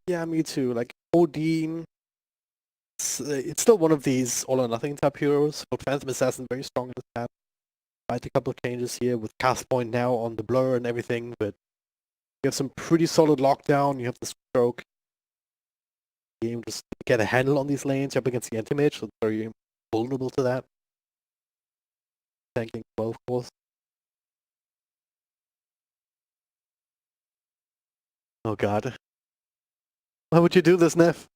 Yeah, me too. Like Odin, it's still one of these all or nothing type heroes. But Phantom Assassin very strong in this map. Might a couple of changes here with cast point now on the blur and everything, but you have some pretty solid lockdown. You have the stroke. Game just get a handle on these lanes. You're up against the anti-mage, so it's very vulnerable to that. Tanking well, of course. Oh god. Why would you do this, Neff?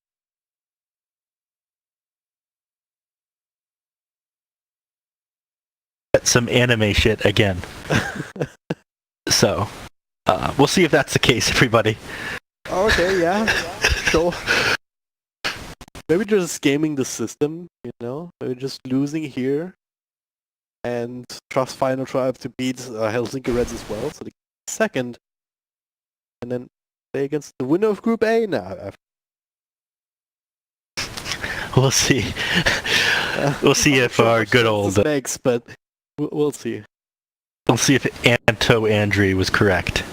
Some anime shit again. So, we'll see if that's the case, everybody. Okay, yeah. Sure. Maybe just gaming the system, you know? Maybe just losing here. And trust Final Tribe to beat Helsinki Reds as well, so they get second. And then play against the winner of Group A now. We'll see. We'll see if our good old... Makes, but we'll see. We'll see if Anto Andri was correct.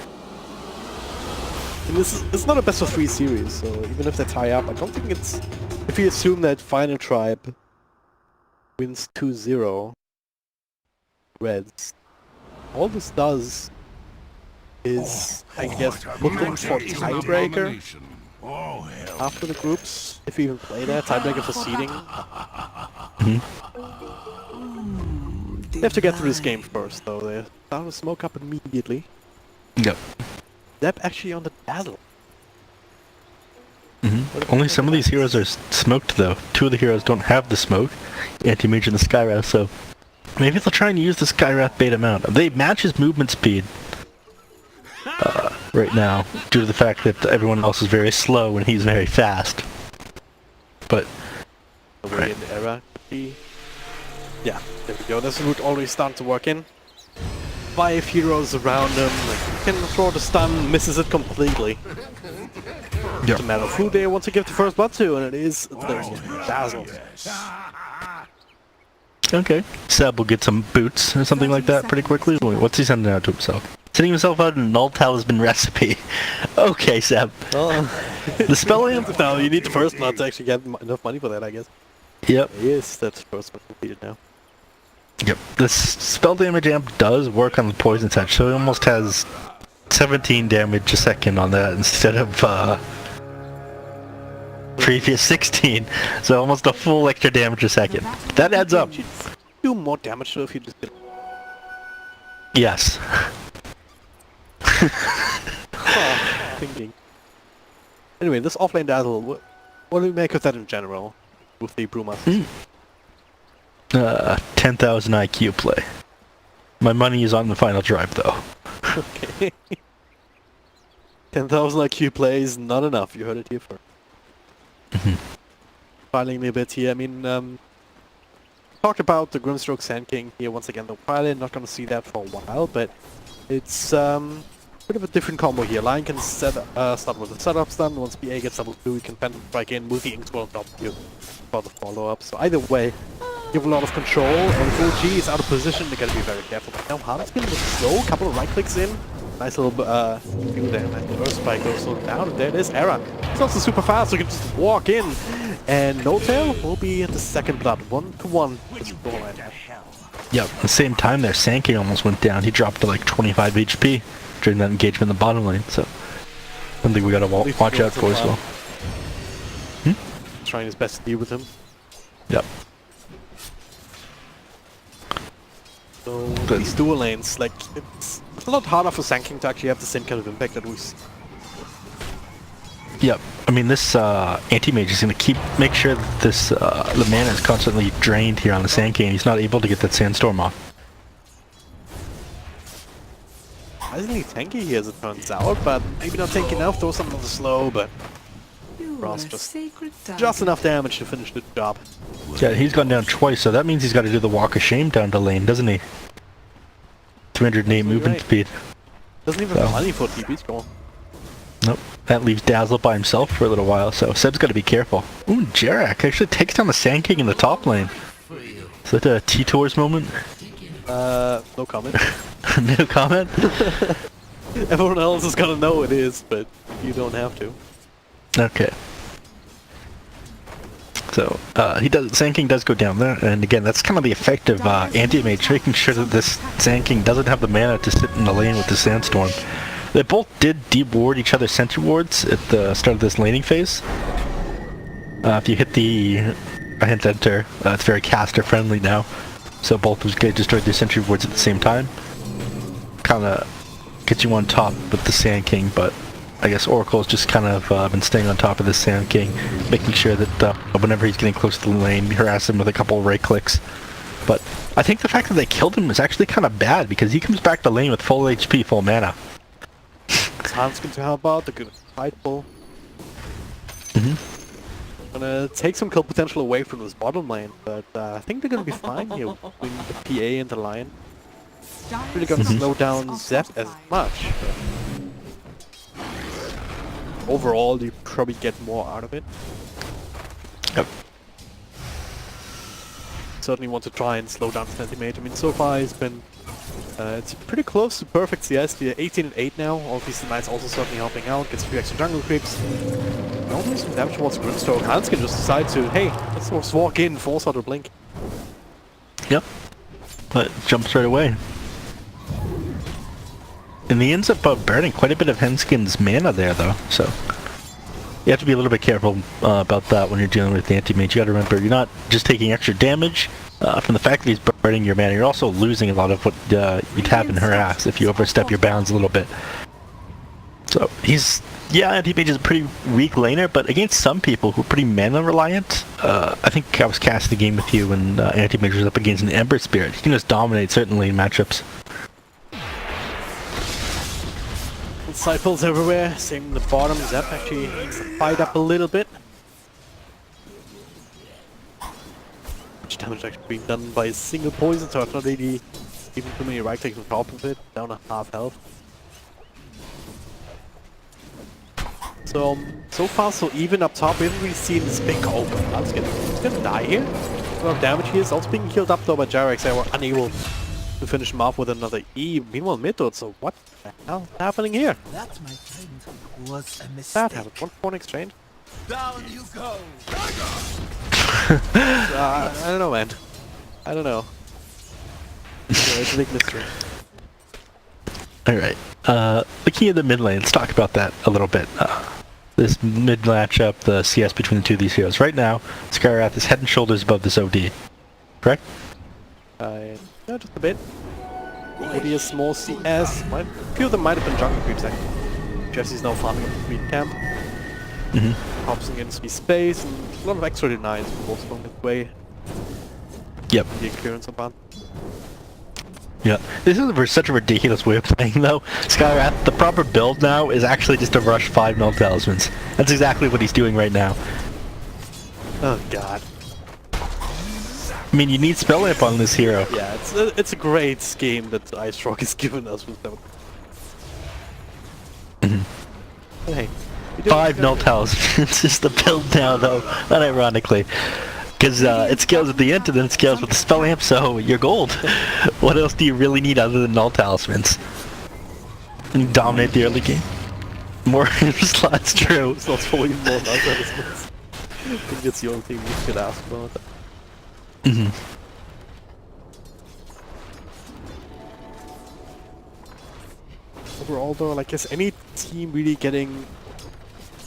And it's not a best of 3 series, so even if they tie up, I don't think it's... If you assume that Final Tribe wins 2-0 Reds, all this does is, I guess, put them for tiebreaker after the groups, if you even play that, tiebreaker for seeding. They have to get through this game first, though. They start to smoke up immediately. Yep. Zep actually on the dazzle. Only some of these heroes are smoked, though. 2 of the heroes don't have the smoke, Anti-Mage and the Skywrath, so maybe they'll try and use the Skywrath bait him out. They match his movement speed right now, due to the fact that everyone else is very slow and he's very fast. But right in the era. Yeah, there we go. This route already starting to work in. 5 heroes around him. Like, he can throw the stun, misses it completely. Yep. It's a matter of who they want to give the first blood to, and it is the Dazzle. okay, Seb will get some boots or something like that pretty quickly. What's he sending out to himself? Sending himself out a null talisman recipe. Okay, Seb. Well, the spell amp. No, you need the first blood to actually get enough money for that, I guess. Yep. Yes, that's first blood completed now. Yep. This spell damage amp does work on the poison touch, so he almost has 17 damage a second on that instead of previous 16. So almost a full extra damage a second. That adds up. Do more damage though if you just did. Yes. Thinking. Anyway, this offlane dazzle, what do we make of that in general? With the Brewmasters? 10,000 IQ play. My money is on the final drive, though. Okay. 10,000 IQ play is not enough, you heard it here first. Piling a bit here, I mean, talked about the Grimstroke Sand King here once again, though piling, not gonna see that for a while, but it's bit of a different combo here. Lion can start with a setup stun, once BA gets double 2, you can Phantom Strike in, move the Inkswell on top of you for the follow-up, so either way, give a lot of control, and full G is out of position, they gotta be very careful. Now Harlequin with slow, a couple of right clicks in, nice little view there, and the Earth Spike goes slow down, and there it is, Era. It's also super fast, so you can just walk in, and No Tail will be at the second blood, 1-1. Yep, at the same time there, Sand King almost went down, he dropped to like 25 HP during that engagement in the bottom lane, so something we gotta watch out for as well. Trying his best to deal with him. Yep. So these dual lanes, like, it's a lot harder for Sand King to actually have the same kind of impact that we see. Yep. I mean, this anti-mage is going to make sure that this the mana is constantly drained here on the Sand King. He's not able to get that Sandstorm off. Surprisingly tanky here as it turns out, but maybe not tanky enough. Throw something on the slow, but Ross just enough damage to finish the job. Yeah, he's gone down twice, so that means he's got to do the Walk of Shame down to lane, doesn't he? 308 movement speed. Doesn't even have money for TP score. Nope. That leaves Dazzle by himself for a little while, so Seb's got to be careful. Ooh, Jarak actually takes down the Sand King in the top lane. Is that a T-Tours moment? No comment. No comment? Everyone else is gonna know it is, but you don't have to. Okay. So, Sand King does go down there, and again, that's kind of the effect of anti-mage, making sure that this Sand King doesn't have the mana to sit in the lane with the Sandstorm. They both did de-ward each other's sentry wards at the start of this laning phase. If you hit the hint enter, it's very caster friendly now, so both was good, destroyed their sentry wards at the same time. Kinda gets you on top with the Sand King, but I guess Oracle's just kind of been staying on top of the Sand King, making sure that whenever he's getting close to the lane, harass him with a couple of right clicks. But I think the fact that they killed him is actually kind of bad, because he comes back to lane with full HP, full mana. Sounds good to help out, the good fightful. Gonna take some kill potential away from this bottom lane, but I think they're gonna be fine here between the PA and the Lion. Really gonna slow down Zep as much. Overall, you probably get more out of it. Yep. Certainly want to try and slow down Sentimate. I mean, so far it's been it's pretty close to perfect CS. We're 18 and 8 now. All these knights also certainly helping out. Gets a few extra jungle creeps. Don't do some damage towards Grimstroke. Hans can just decide to, hey, let's just walk in, force out a blink. Yep. But jumps right away. And he ends up burning quite a bit of Henskin's mana there, though, so you have to be a little bit careful about that when you're dealing with the anti-mage. You gotta remember, you're not just taking extra damage from the fact that he's burning your mana, you're also losing a lot of what you'd have in harass if you overstep your bounds a little bit. So anti-mage is a pretty weak laner, but against some people who are pretty mana reliant, I think I was casting the game with you when anti-mage was up against an Ember Spirit. He can just dominate certain lane matchups. Disciples everywhere, same in the bottom. Zep actually needs to fight up a little bit. Much damage actually being done by a single poison, so it's not really even too many right clicks on top of it, down to half health. So far so even up top. We haven't really seen this big open. He's gonna die here. A lot of damage here. It's also being healed up though by Jarex. They were unable to finish him off with another E. Meanwhile, mid-dot, so what the hell is happening here? That, my friend, was a mistake. That happened. 1-4 exchange. Down you go. I don't know, man. I don't know. It's a big mystery. Alright, looking at the mid lane, let's talk about that a little bit. This mid matchup, the CS between the two of these heroes. Right now, Skywrath is head and shoulders above this OD. Correct? Yeah, just a bit. OD is small CS. A few of them might have been jungle creeps actually. Jesse's now farming up the green camp. Hops against the space, and a lot of extra denies also going this way. Yep. The clearance of that. Yeah, this is such a ridiculous way of playing though. Skywrath, the proper build now is actually just to rush 5 null talismans. That's exactly what he's doing right now. Oh god. I mean, you need spell amp on this hero. Yeah, it's a great scheme that Ice Rock has given us with them. But hey, 5 null talismans is the build now though, unironically. Because it scales at the end and then it scales with the spell amp, so you're gold. What else do you really need other than null talismans? And you dominate the early game. More slots, true. Slots for even more null talismans. I think that's the only thing you could ask about. Overall though, like, is any team really getting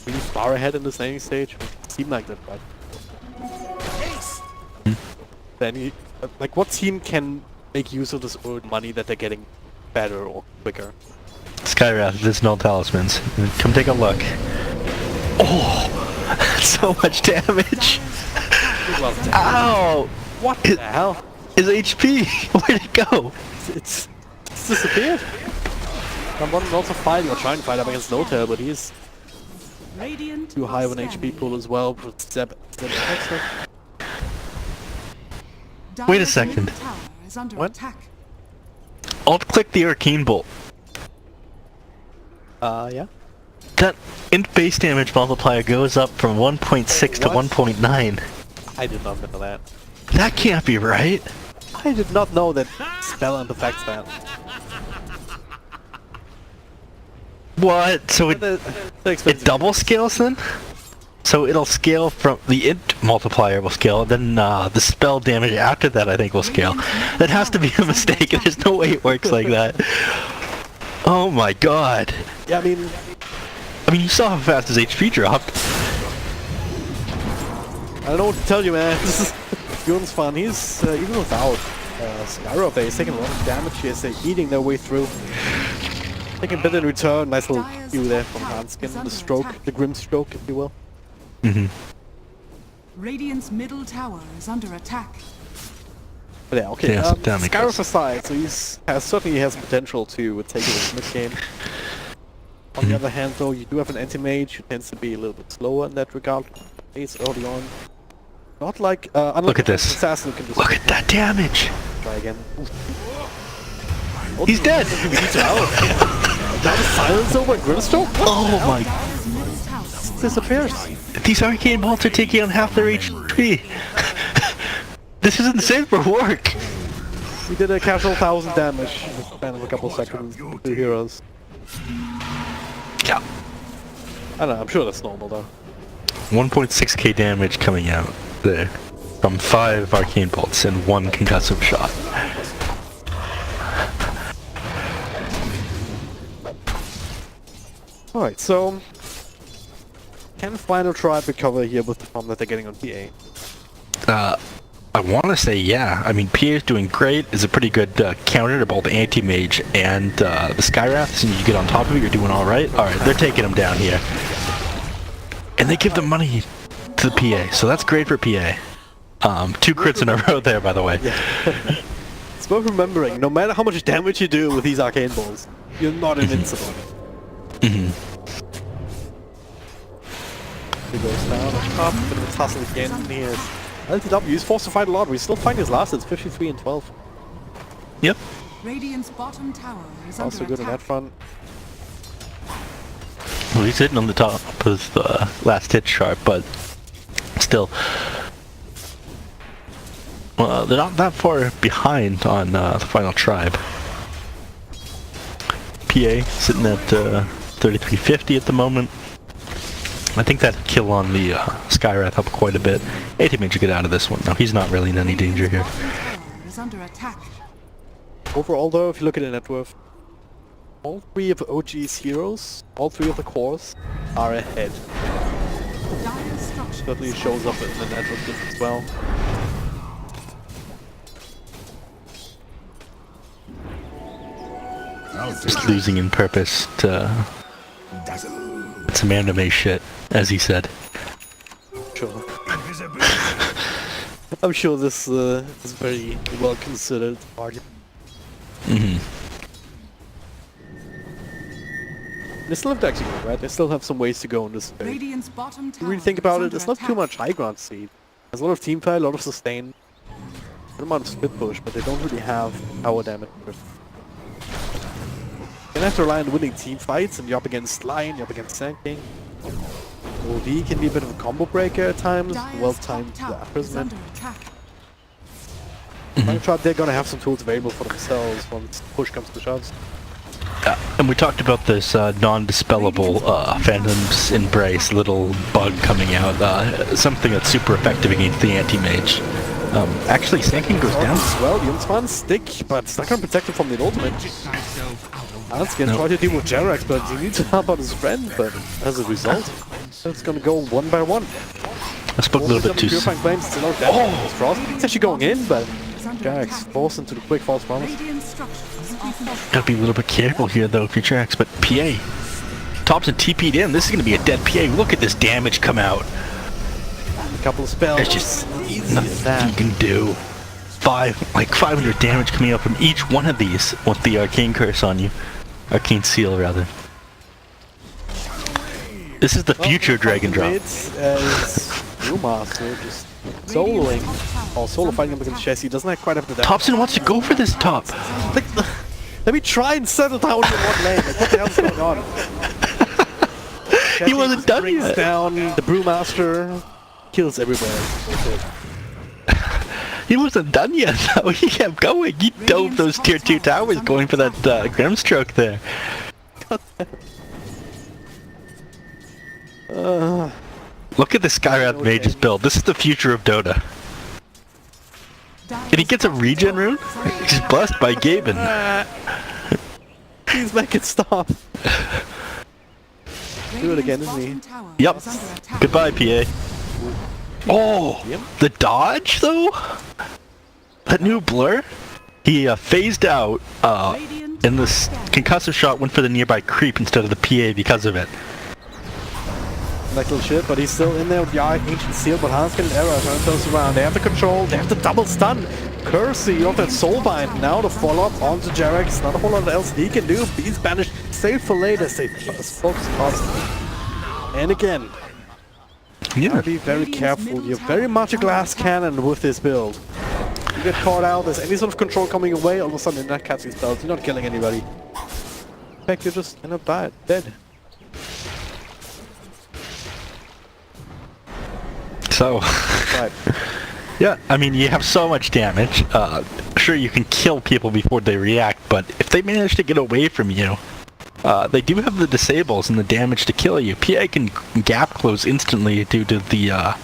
really far ahead in this laning stage? It seemed like that, right? Any, like, what team can make use of this earned money that they're getting better or quicker? Skywrath, this null talismans. Come take a look. Oh, so much damage. Ow! What the hell? His HP, where'd it go? It's disappeared. Someone also fighting or trying to fight up against Notail, but he's too high of an HP pool as well. Wait a second. What? Alt-click the Arcane Bolt. Yeah? That int base damage multiplier goes up from 1.6 to 1.9. I did not know that. That can't be right. I did not know that spell and affects that. What? So it double scales then? So it'll scale from the int multiplier will scale, then the spell damage after that I think will scale. That has to be a mistake. There's no way it works like that. Oh my god. Yeah, I mean, you saw how fast his HP dropped. I don't know what to tell you, man. This is Bjorn's fun. He's even without Skyro there, he's taking a lot of damage here. They're eating their way through. Taking a bit in return. Nice little cue there from Hanskin. The stroke, the grim stroke, if you will. Mm-hmm. Radiant's middle tower is under attack. But yeah, okay. Yeah, Skyro aside, so certainly has potential to take it in mid game. On the other hand, though, you do have an anti-mage who tends to be a little bit slower in that regard. It's early on. Not like Look at this. Assassin can just Look at that damage. try again. He's dead. Now the silence over Grimstroke? Oh my! Dire's middle tower Disappears. These arcane bolts are taking on half their HP. This isn't safe for work. We did a casual 1,000 damage in the span of a couple seconds. Two heroes. Yeah. I don't know. I'm sure that's normal though. 1.6k damage coming out there from 5 arcane bolts and 1 concussive shot. Alright, so can Final Tribe recover here with the form that they're getting on PA? I want to say yeah. I mean, PA is doing great. Is a pretty good counter to both the anti-mage and the Skywrath. As soon as you get on top of it, you're doing all right. All right, they're taking them down here, and they give the money to the PA, so that's great for PA. 2 crits in a row there, by the way. Yeah. It's worth remembering, no matter how much damage you do with these arcane balls, you're not invincible. He goes down on top, bit of a tussle again here. LTW, he's forced to fight a lot, we still find his last, it's 53 and 12. Yep. Radiant's bottom tower is Also under good on that attack. front. Well, he's hitting on the top of the last hit sharp, but still. Well, they're not that far behind on the Final Tribe. PA sitting at 3350 at the moment. I think that kill on the Skywrath helped quite a bit. AT-Mage to get out of this one. No, he's not really in any danger here. Bottom tower is under attack. Overall though, if you look at the net worth, all 3 of OG's heroes, all 3 of the cores, are ahead. Dire's structures Certainly shows up in the net worth as well. Just losing in purpose to some anime shit, as he said. Sure. I'm sure this is very well considered argument. They still have to execute, right? They still have some ways to go in this phase. Radiant's bottom If tower you really think about is it, under it's not too attack. much high ground speed. There's a lot of team fight, a lot of sustain, a good amount of split push, but they don't really have power damage. You have to rely on winning team fights, and you're up against Lion, you're up against Sand King. OD can be a bit of a combo breaker at times, Dire's well-timed top tower is imprisonment. under attack. I'm sure they're gonna have some tools available for themselves once push comes to shoves. And we talked about this non-dispellable Phantom's Embrace little bug coming out. Something that's super effective against the anti-mage. Actually, Sanking goes down. Well, Jungsman's stick, but it's not gonna protect him from the ultimate. Anskin No. tried to deal with Jerax, but he needs to help out his friend, but as a result, it's gonna go one by one. I spoke a little bit too soon. Purifying Flames still out dead. Frost, it's actually going in, but Is under Jerax attack. falls into the quick false promise. Radiant structures are fortified. Gotta be a little bit careful here though, if you're Trax, but PA. Thompson TP'd in. This is gonna be a dead PA. Look at this damage come out. A couple of spells. There's just easy as nothing that. you can do. 500 damage coming out from each one of these with the Arcane Curse on you. Arcane Seal, rather. This is the future Dragon Drop. As Brewmaster just soloing, or solo fighting up against Chess, he doesn't quite have the damage. Thompson wants to go for this top. Like, let me try and settle down in one lane. Like, what the hell's going on? He wasn't just done brings yet. down the Brewmaster, kills everywhere. He wasn't done yet though. He kept going. He dove those tier 2 towers going for that Grimstroke there. Look at the Skywrath Mage's build. This is the future of Dota. And he gets a regen rune? He's blessed by Gaben. Please make it stop. Do it again, isn't he? Yep. Goodbye, PA. Oh, the dodge though? That new blur? He phased out, and this concussive shot went for the nearby creep instead of the PA because of it. Like little shit, but he's still in there with the Ancient Seal, but Hanskin and Era turn themselves around. They have the control, they have the double stun. Cursey off that Soulbind now to follow up onto Jarex. Not a whole lot else he can do. Beast banished, save for later, save focus cost. And again, Yeah. be very careful. You're very much a glass cannon with this build. You get caught out, there's any sort of control coming away, all of a sudden in that casting spells, you're not killing anybody. In fact, you're just end up dead. So, Right. yeah, I mean, you have so much damage. Sure, you can kill people before they react, but if they manage to get away from you, they do have the disables and the damage to kill you. PA can gap close instantly due to the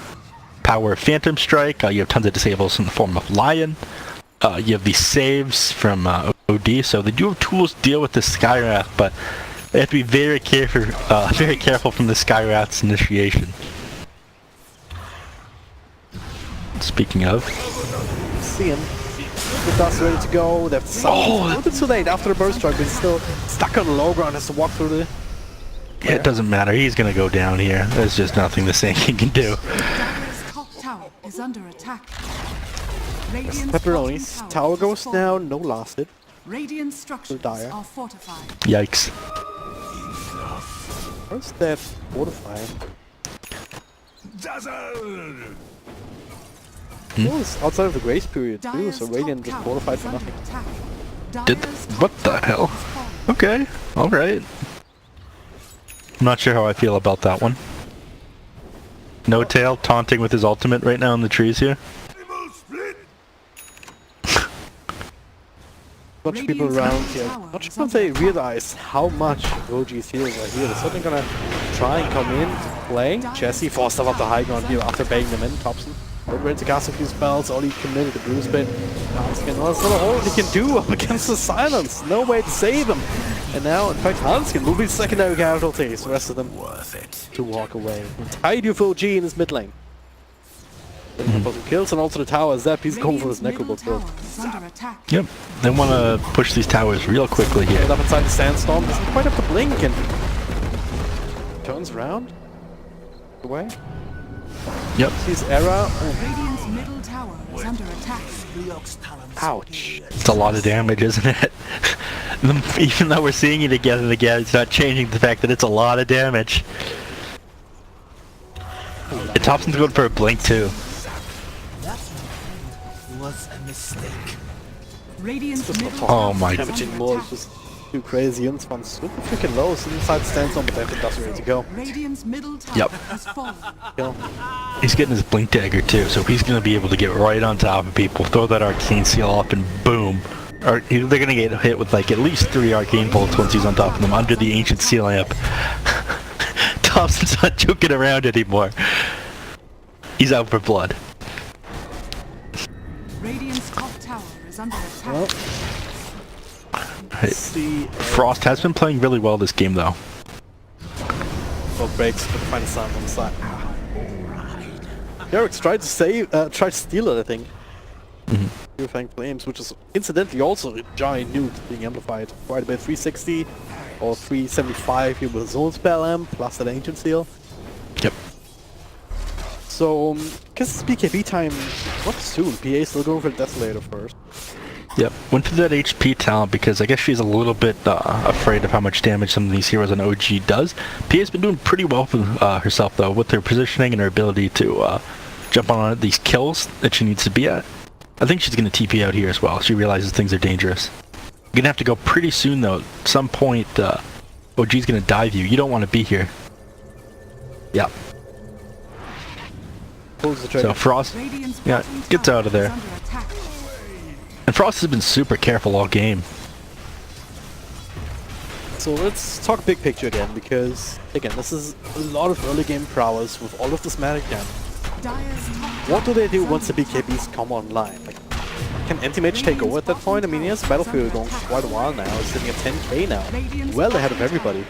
power of Phantom Strike. You have tons of disables in the form of Lion. You have these saves from OD, so they do have tools to deal with the Skywrath, but they have to be very careful from the Skywrath's initiation. Speaking of, See him. The dust ready to go. They've a little bit too late after the burst strike, but he's still stuck on the low ground, has to walk through the... yeah, it doesn't matter. He's gonna go down here. There's just nothing the Sand can do. Dire's top tower is under attack. Radiant's Pepperoni's bottom tower is goes falling. down, no lasted. Radiant structures Dire. are fortified. Yikes. Where's that fortifying? Dazzle! Oh, it's outside of the grace period too, Dire's so Radiant top just tower fortified is for under nothing. attack. Did Dire's top what the tower hell? is falling. Okay, alright. I'm not sure how I feel about that one. No Tail taunting with his ultimate right now in the trees here. Bunch of people around here. Not sure if they realize how much OG's healers are here. They're certainly gonna try and come in to play. Jesse forced up the high ground here after banging them in. Thompson ready to cast a few spells. All he committed the bruise bit. Hanskin, well, that's not all he can do up against the silence. No way to save him. And now, in fact, Hanskin will be secondary casualties. The rest of them worth it to walk away. Tied you for OG in his mid lane. Some kills and also the tower. Zep, he's going for his Radiant's Necrobot middle build. tower is under attack. Yep, they want to push these towers real quickly here. Right up inside the sandstorm, doesn't quite have to blink and turns around. Away. Yep. Sees Era. Oh, Radiant's middle tower is under attack. ouch. It's a lot of damage, isn't it? Even though we're seeing it again and again, it's not changing the fact that it's a lot of damage. And Thompson's going for a blink too. Was a mistake. Radiant's middle Oh tower my is God. Damaging under more attack. is just too crazy. Unspan's super freaking low. So inside the sandstorm, but that doesn't ready to go. Radiant's middle tower Yep. has fallen. Kill. He's getting his blink dagger too, so he's going to be able to get right on top of people, throw that arcane seal up, and boom. Or they're going to get hit with like at least 3 arcane bolts once he's on top of them under the ancient seal lamp. Thompson's not joking around anymore. He's out for blood. Radiant's top tower is under attack. Well, Hey, see. Frost has been playing really well this game though. Both breaks, but find a sound on the side. Derek's tried to save, tried to steal it, I think. Purifying Flames, which is incidentally also a giant nuke being amplified quite a bit. 360 or 375 here with Zone Spell Amp plus that Ancient Seal. Yep. So, guess it's BKB time not soon. PA still going for the Desolator first. Yep. Went for that HP talent because I guess she's a little bit afraid of how much damage some of these heroes on OG does. PA's been doing pretty well for herself though, with her positioning and her ability to jump on these kills that she needs to be at. I think she's going to TP out here as well. She realizes things are dangerous. You're going to have to go pretty soon though. At some point, OG's going to dive you. You don't want to be here. Yep. Pulls the trigger. So Frost, Radiant's yeah, bottom gets tower out of there. is under attack. And Frost has been super careful all game. So let's talk big picture again, because again, this is a lot of early game prowess with all of this magic damage. What do they do once the BKBs come online? Like, can Anti-Mage take over at that point? I mean, he has Battlefield going for quite a while now. He's sitting at 10k now, well ahead of everybody.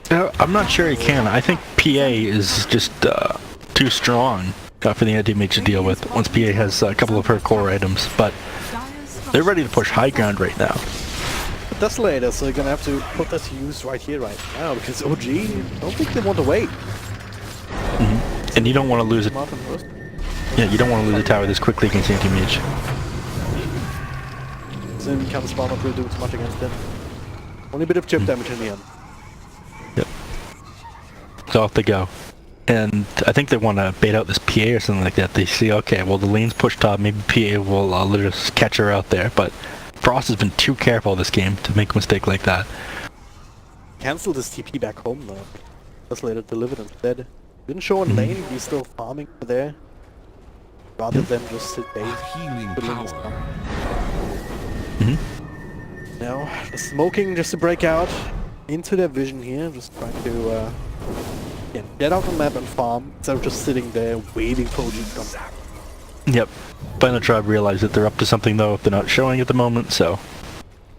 I'm not sure he can. I think PA is just too strong for the Anti-Mage to deal with once PA has a couple of her core items, but they're ready to push high ground right now. Desolator, so they're gonna have to put that to use right here, right now, because OG, I don't think they want to wait. And you don't want to lose it. Martin first. Yeah, you don't want to lose a tower this quickly against Anti-Mage. Zin can't spawn up really doing too much against them. Only a bit of chip damage in the end. Yep. So off they go. And I think they want to bait out this PA or something like that. They see, okay, well the lane's pushed top, maybe PA will just catch her out there, but Frost has been too careful this game to make a mistake like that. Cancel this TP back home though. Desolator delivered instead. Didn't show on lane, he's still farming there. Rather than just sit base. Now, the smoking just to break out into their vision here, just trying to get out the map and farm instead of just sitting there waiting for OG to come. Yep. Final Tribe realized that they're up to something though if they're not showing at the moment, so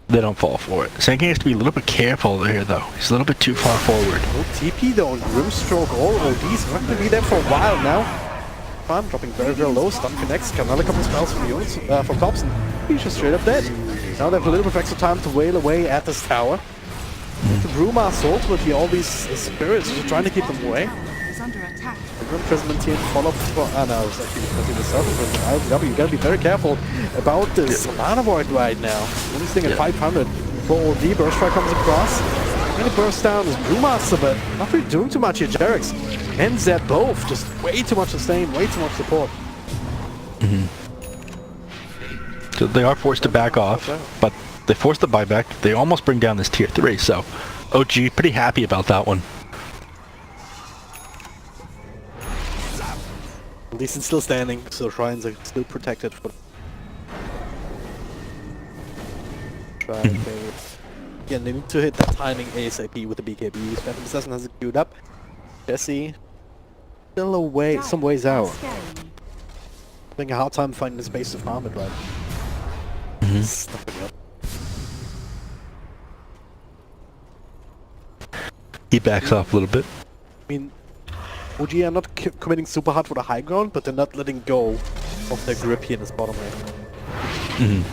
they don't fall for it. Sand King has to be a little bit careful here though. He's a little bit too far forward. No TP though, Grimstroke, all ODs are not going to be there for a while now. Farm dropping very, very low, stun connects, got another couple spells from Jones, from Thompson. He's just straight up dead. Now they have a little bit of extra time to wail away at this tower. The Brewmaster ultimately all these spirits just trying to keep them away. The Grim Imprisonment team follow up for... no, it's actually because he was self-imprisonment. You gotta be very careful about this Mana Void right now. Only thing at 500 for OD. Burst Strike comes across. And he bursts down as Brewmaster, but not really doing too much here. Jerix and Zed both just way too much sustain, way too much support. So they are forced to back off, but they force the buyback. They almost bring down this tier 3, so OG pretty happy about that one. At least it's still standing, so Shrines are still protected for... Again, they need to hit that timing ASAP with the BKBs. Phantom Assassin has it queued up. Jesse still away, some ways out. Having a hard time finding the space to farm it right. Stuffing up. He backs off a little bit. I mean, OG are not committing super hard for the high ground, but they're not letting go of their grip here in this bottom lane.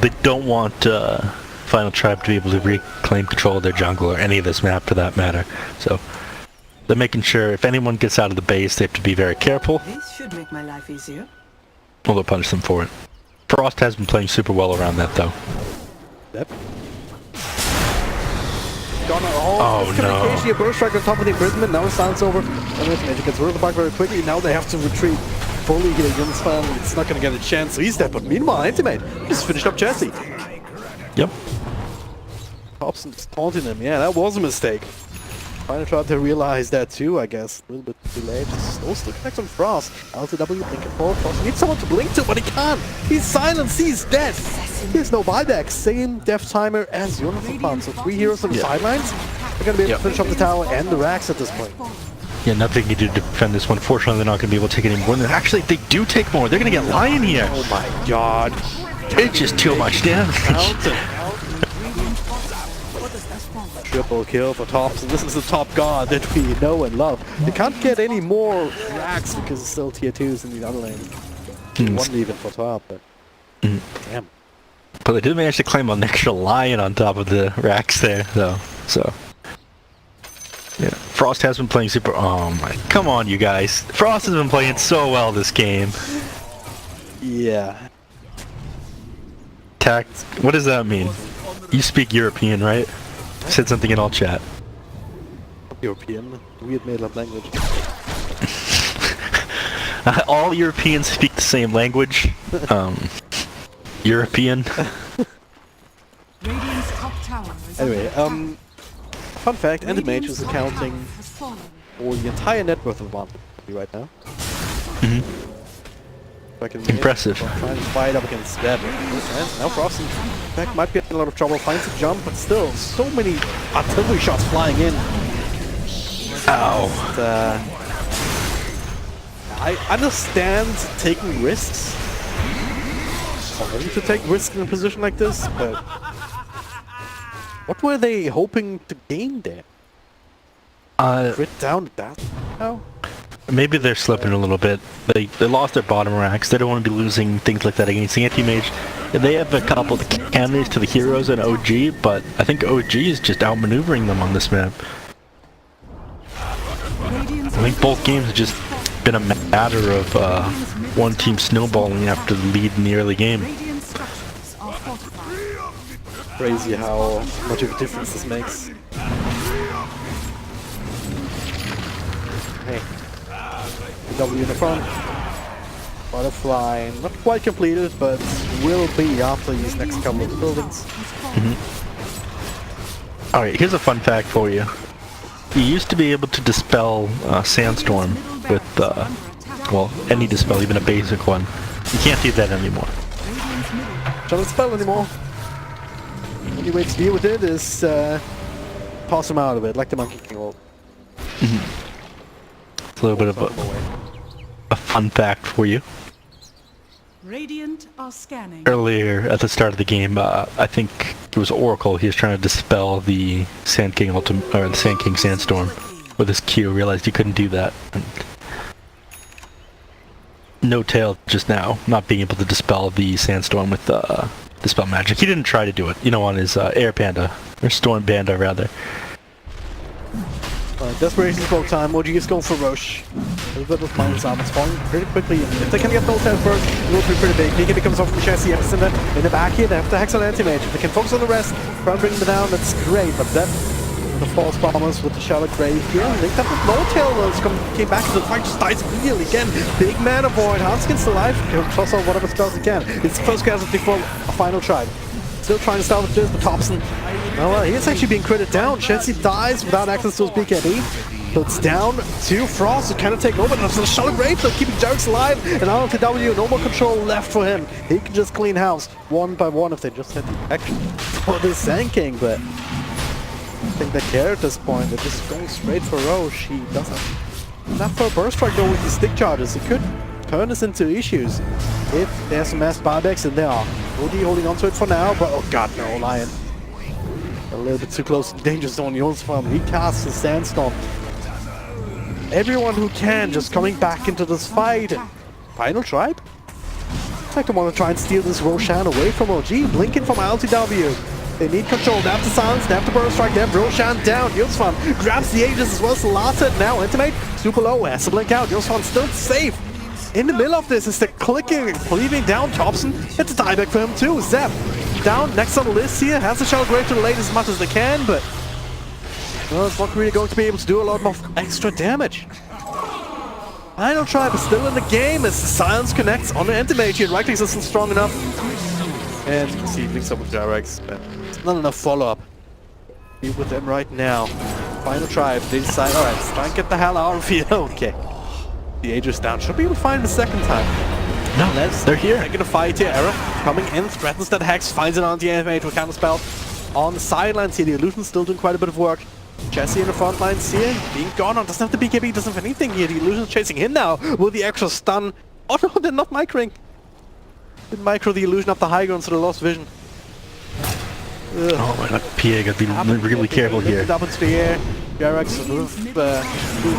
They don't want Final Tribe to be able to reclaim control of their jungle or any of this map for that matter. So they're making sure if anyone gets out of the base, they have to be very careful. This should make my life easier. Or they'll punish them for it. Frost has been playing super well around that though. Yep. No. A burst strike on top of the imprisonment. Now the silence over. And Magic gets rid of the bug very quickly. Now they have to retreat. Fully get a Yunspan. It's not going to get a chance. So he's dead. But meanwhile, Anti-Mage just finished up Jesse. Yep. Thompson just taunting him. Yeah, that was a mistake. Finally tried to realize that too, I guess. A little bit too late. Still connects on Frost. LTW, blink and fall. Frost needs someone to blink to, but he can't. He's silenced. He's dead. There's no buyback. Same death timer as Jonathan Pan. So 3 heroes on the sidelines. They're going to be able to finish up the tower and the racks at this point. Yeah, nothing you do to defend this one. Fortunately, they're not going to be able to take any more. Actually, they do take more. They're going to get Lion here. Oh my god. It's just too much damage. Triple kill for Thompson. This is the top god that we know and love. They can't get any more racks because it's still tier 2s in the other lane. One even for top, but damn. But they did manage to claim an extra lion on top of the racks there, though. So yeah, Frost has been playing super. Oh my! Come on, you guys! Frost has been playing so well this game. Yeah. Tact. What does that mean? You speak European, right? Said something in all chat. European, weird made-up language. All Europeans speak the same language. European. Anyway, fun fact: Anti-Mage is accounting for the entire net worth of One right now. Impressive. Trying to fight up against that. Now Frost Beck might be in a lot of trouble, finds a jump, but still, so many artillery shots flying in. Ow. And, I understand taking risks. Or wanting to take risks in a position like this, but what were they hoping to gain there? Crit down that? No? Maybe they're slipping a little bit. They lost their bottom racks. They don't want to be losing things like that against the anti-mage. They have a couple of counters to the heroes and OG, but I think OG is just outmaneuvering them on this map. I think both games have just been a matter of one team snowballing after the lead in the early game. Radiant structures are fortified. Crazy how much of a difference this makes. Hey. W in the front. Butterfly, not quite completed, but will be after these next couple of buildings. Alright, here's a fun fact for you. You used to be able to dispel Sandstorm with, well, any dispel, even a basic one. You can't do that anymore. Don't dispel anymore. The only way to deal with it is toss him out of it, like the Monkey King ult. It's a little bit of a fun fact for you. Radiant are scanning. Earlier at the start of the game, I think it was Oracle. He was trying to dispel the Sand King or the Sand King Sandstorm with his Q. Realized he couldn't do that. And no tail just now, not being able to dispel the Sandstorm with dispel magic. He didn't try to do it. You know, on his Air Panda or Storm Panda rather. Desperation Smoke time, OG is going for Roche. A little bit of minus armor spawning pretty quickly. If they can get those out first, it will be pretty big. Mika comes off from Chessie, Epicenter in the back here. They have to hex on anti-mage. If they can focus on the rest, try and bring them down, that's great. But then the false bombers with the Charlotte Grave here. Linked up with No-Tail came back into the fight, just dies immediately again. Big mana void. Hanskin's alive. He'll toss out whatever spells he can. It's the first casualty for a final try. Still trying to salvage this, but Thompson, well, he is actually being critted down. Chessie dies without access to his BKB. So it's down to Frost, who cannot take over. And the Charlotte Grave, so keeping Jarix alive. And LTW, no more control left for him. He can just clean house one by one if they just had the action for this Sand King, but I think they care at this point. They're just going straight for Roche. He doesn't. Not for a burst strike though with these stick charges. It could turn us into issues if there's some mass buybacks, and there are. OD holding on to it for now, but oh god no, Lion. A little bit too close to the danger zone. Jonsfarm, he casts the Sandstorm. Everyone who can just coming back into this fight. Final tribe? Looks like they want to try and steal this Roshan away from OG. Blinking from LTW. They need control. They have the silence, they have the burst strike, they have Roshan down. Jonsfarm grabs the Aegis as well as Salata. Now Intimate, super low, has to blink out. Jonsfarm still safe. In the middle of this is the clicking, cleaving down Thompson. It's a dieback for him too. Zep down next on the list here. Has the Shell Grave to the lane as much as they can, but well, it's not really going to be able to do a lot more extra damage. Final Tribe is still in the game as the silence connects on the Anti-Mage here. Right click isn't strong enough. And you can see he links up with Jarix, but it's not enough follow-up. Be with them right now. Final Tribe, they decide, alright, let's try and get the hell out of here. Okay. The Aegis down. Should be able to find the second time. No, they're here. Taking a fight here. Era coming in, threatens that hex, finds it on the anti-mage with counter spell. On the sidelines here, the Illusion's still doing quite a bit of work. Chessie in the front lines here, being gone on. Doesn't have the BKB, doesn't have anything here. The Illusion's chasing him now with the extra stun. Oh no, they're not microing. Didn't micro the Illusion up the high ground, so they lost vision. Ugh. Oh my god, PA gotta be really careful here. Up into the air. Jarix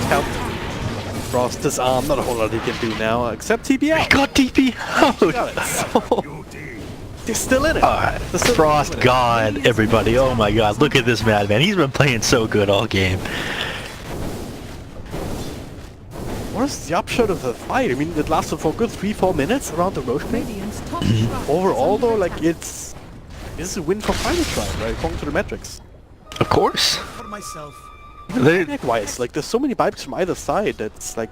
helped. Frost his arm, not a whole lot he can do now, except TP out. He got TP out! So, they're still in it. Frost God, everybody. Oh my god, look at this madman. He's been playing so good all game. What is the upshot of the fight? I mean, it lasted for a good 3-4 minutes around the Roche plate. Overall though, like this is a win for Final Tribe, right? According to the metrics. Of course. For myself. Likewise, like there's so many buybacks from either side that's like...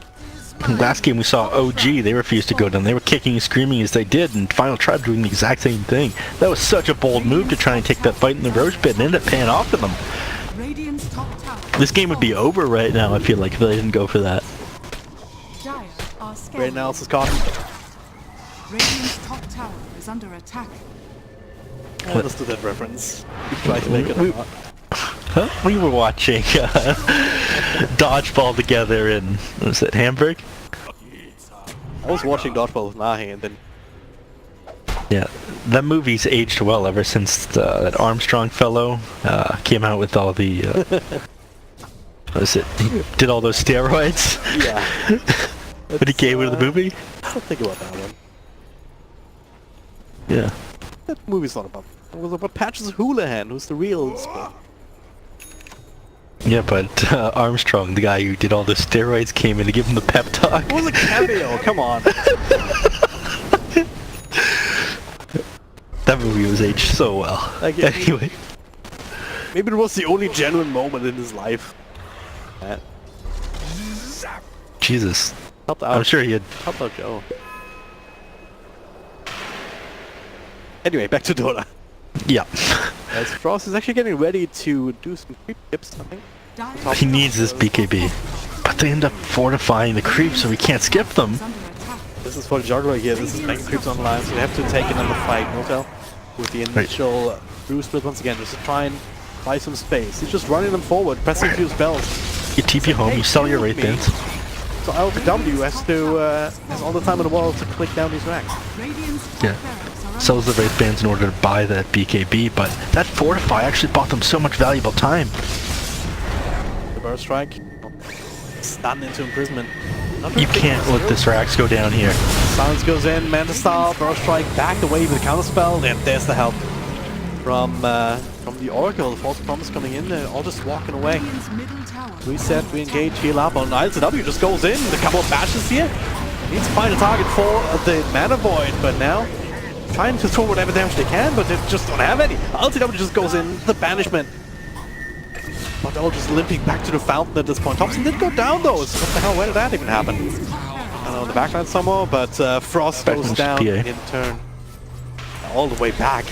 Last game we saw OG, they refused to go down. They were kicking and screaming as they did, and Final Tribe doing the exact same thing. That was such a bold move to try and take that fight in the Roche pit and ended up paying off to them. This game would be over right now, I feel like, if they didn't go for that. Great analysis, caught. Radiant's top tower is under attack. I understood that reference. You tried to make it or not. Huh? We were watching Dodgeball together in, what was it, Hamburg? I was watching Dodgeball with Nahi and then... Yeah, that movie's aged well ever since that Armstrong fellow came out with all the... what was it? He did all those steroids? Yeah. But he came into the movie? Let's not think about that one. Yeah. That movie's not about... It was about Patches Houlihan, who's the real sport. Yeah, but Armstrong, the guy who did all the steroids, came in to give him the pep talk. It was a cameo, come on. That movie was aged so well. Like, Anyway. Maybe it was the only genuine moment in his life. That Jesus. helped out. I'm sure he had... Helped out Joe. Anyway, back to Dota. Yeah. As Frost is actually getting ready to do some creep tips, I think. Dire He needs this BKB. But they end up fortifying the creeps so we can't skip them. is under attack. This is for the juggler here. This is making creeps online, so they have to take another fight. Notel with the initial Brew split once again, just to try and buy some space. He's just running them forward, pressing a few spells. You TP home, you sell your Wraith Bands. So LTW has all the time in the world to click down these racks. Radiant's Yeah. top barracks are Sells the Wraith Bands in order to buy that BKB, but that Fortify actually bought them so much valuable time. The burst strike, stunned into imprisonment. Not You really can't big let this Rax go down here. Silence goes in, Manta Style, burst strike, back away with a counterspell, and there's the help from the Oracle. The false promise coming in, all just walking away. Radiant's middle tower. Reset, re-engage, heal up on LTW, just goes in, a couple of bashes here. Needs to find a target for the Mana Void, but now trying to throw whatever damage they can, but they just don't have any. LTW just goes in, the banishment. But they're all just limping back to the fountain at this point. Thompson did go down though, so what the hell, where did that even happen? I don't know, the backline somewhere, but Frost goes Backline's down PA. in turn. All the way back.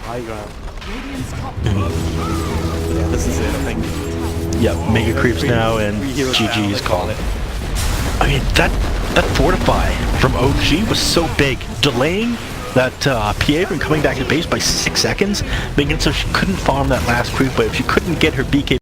High ground. Radiant's top Yeah, this is it, I think. Yep, Mega Creeps now, and Three heroes down, GG's they call it. I mean, that Fortify from OG was so big, delaying that PA from coming back to base by 6 seconds, making it so she couldn't farm that last creep wave. She couldn't get her BK